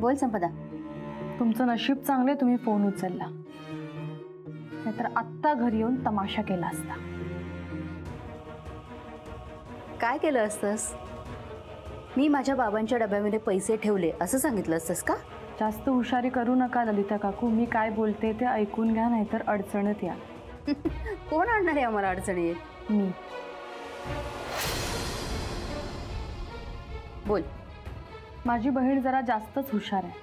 बोल संपदा. तुमचं नशीब चांगले तुम्ही फोन उचलला, नाहीतर आत्ता घरी येऊन तमाशा केला असता. काय केलं असतंस? मी माझ्या बाबांच्या डब्यामध्ये पैसे ठेवले असं सांगितलं असतंस का? जास्त हुशारी करू नका ललिता काकू. मी काय बोलते ते ऐकून घ्या, नाहीतर अडचणीत या. कोण आणणार आहे आम्हाला अडचणीत? मी. बोल. माझी बहीण जरा जास्तच हुशार आहे.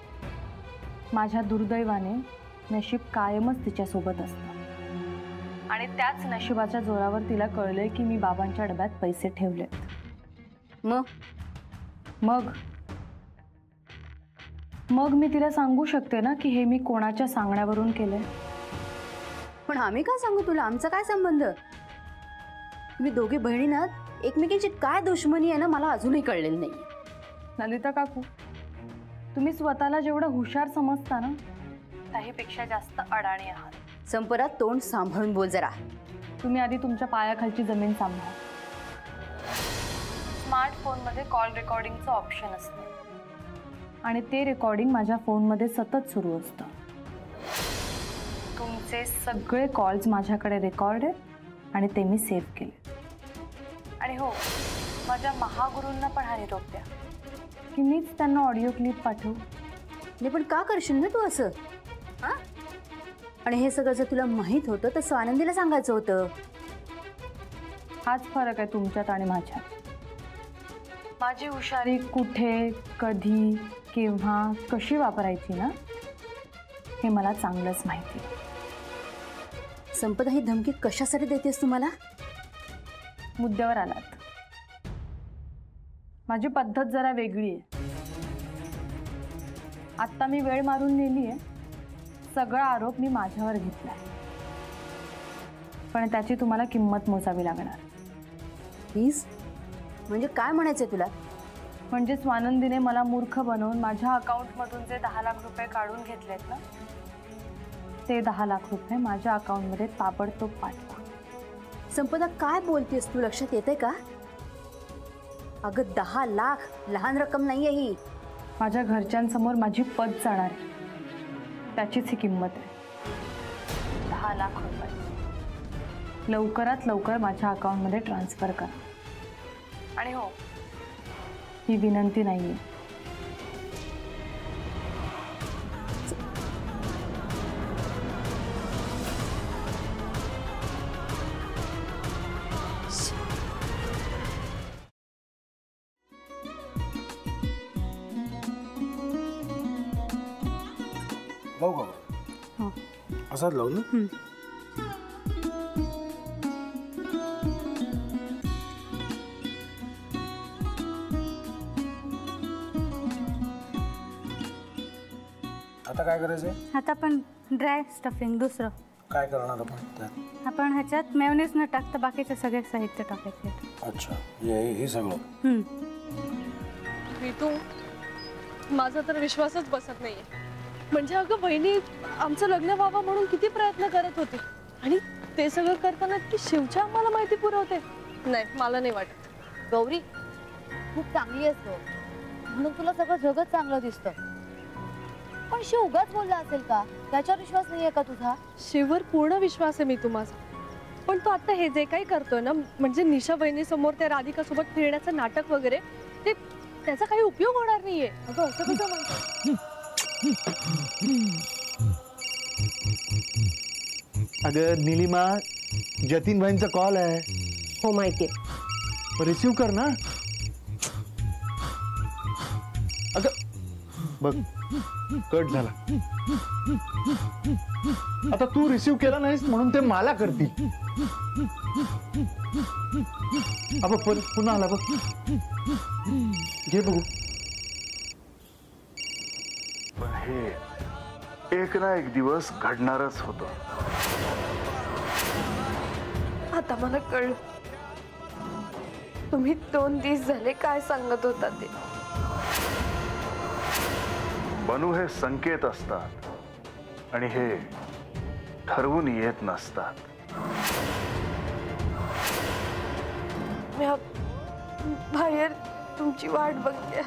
माझ्या दुर्दैवाने नशीब कायमच तिच्यासोबत असतं आणि त्याच नशिबाच्या जोरावर तिला कळलंय की मी बाबांच्या डब्यात पैसे ठेवलेत. मग मी तिला सांगू शकते ना की हे मी कोणाच्या सांगण्यावरून केलंय. पण आम्ही काय सांगू तुला? आमचा काय संबंध? तुम्ही दोघी बहिणी ना एकमेकींची काय दुश्मनी आहे ना मला अजूनही कळलेलं नाही. ललिता काकू, तुम्ही स्वतःला जेवढं हुशार समजता ना त्याहीपेक्षा जास्त अडाणी आहात. संपदा तोंड सांभाळून बोल जरा. तुम्ही आधी तुमच्या पायाखालची जमीन सांभाळा. स्मार्टफोनमध्ये कॉल रेकॉर्डिंगचं ऑप्शन असतं आणि ते रेकॉर्डिंग माझ्या फोनमध्ये सतत सुरू असतं. तुमचे सगळे कॉल्स माझ्याकडे रेकॉर्ड आहेत आणि ते मी सेव्ह केले. आणि हो, माझ्या महागुरूंना पण हा निरोप द्या की मीच त्यांना ऑडिओ क्लिप पाठवू. नाही पण का करशील ना तू असं? हां, आणि हे सगळं जर तुला माहीत होतं तर स्वानंदीला सांगायचं होतं. हाच फरक आहे तुमच्यात आणि माझ्यात. माझी हुशारी कुठे, कधी, केव्हा, कशी वापरायची ना हे मला चांगलंच माहिती आहे. संपदा ही धमकी कशासाठी देतेस तुम्हाला? मुद्द्यावर आलात. माझी पद्धत जरा वेगळी आहे. आत्ता मी वेळ मारून नेली आहे. सगळा आरोप मी माझ्यावर घेतलाय, पण त्याची तुम्हाला किंमत मोजावी लागणार. प्लीज, म्हणजे काय म्हणायचंय तुला? म्हणजे स्वानंदीने मला मूर्ख बनवून माझ्या अकाउंटमधून जे 10 लाख रुपये काढून घेतलेत ना ते 10 लाख रुपये माझ्या अकाउंटमध्ये ताबडतोब पाठवा. संपदा काय बोलतेस तू? लक्षात येते का? अगं 10 लाख लहान रक्कम नाहीये ही. माझ्या घरच्यांसमोर माझी पद जाणार आहे, त्याचीच ही किंमत आहे. 10 लाख रुपये लवकरात लवकर माझ्या अकाउंटमध्ये ट्रान्सफर करा. आणि हो, ही विनंती नाहीये. लावू का? असाच लावू ना. आता काय करायचंय? आता आपण ड्राय स्टफिंग दुसरं काय करणार आपण त्यात? आपण ह्याच्यात मेयोनीज न टाकता बाकीचे सगळे साहित्य टाकायचे. अच्छा, हे सगळं. ऋतू, माझा तर विश्वासच बसत नाहीये. म्हणजे अगं बहिणी आमचं लग्न व्हावं म्हणून किती प्रयत्न करत होते आणि ते सगळं करताना ती शिवच्या आम्हाला माहिती पुरवते. नाही, मला नाही वाटत. गौरी खूप चांगली असतो म्हणून तुला सगळं जगत चांगलं दिसतं, पण शिव उगाच बोलला असेल का? त्याच्यावर विश्वास नाहीये का तुझा? शिववर पूर्ण विश्वास आहे मी तुम्हाला, पण तो आता हे जे काही करतोय ना, म्हणजे निशा बहिणी समोर त्या राधिका सोबत फिरण्याचं नाटक वगैरे, ते त्याचा काही उपयोग होणार नाहीये. अगं असं कसं म्हणतो? अगं नीलिमा, जतीन भाईंचा कॉल आहे. हो माहितीये. रिसीव कर ना. अगं बघ, कट झाला. आता तू रिसीव केला नाहीस म्हणून ते मला करतील. अब पुन्हा आला बघ. घे बघू. पण हे एक ना एक दिवस घडणारच होतं. आता मला कळलं तुम्ही 2 दिवस झाले काय सांगत होता ते. बनू हे संकेत असतात आणि हे ठरवून येत नसतात. मी बाहेर तुमची वाट बघते.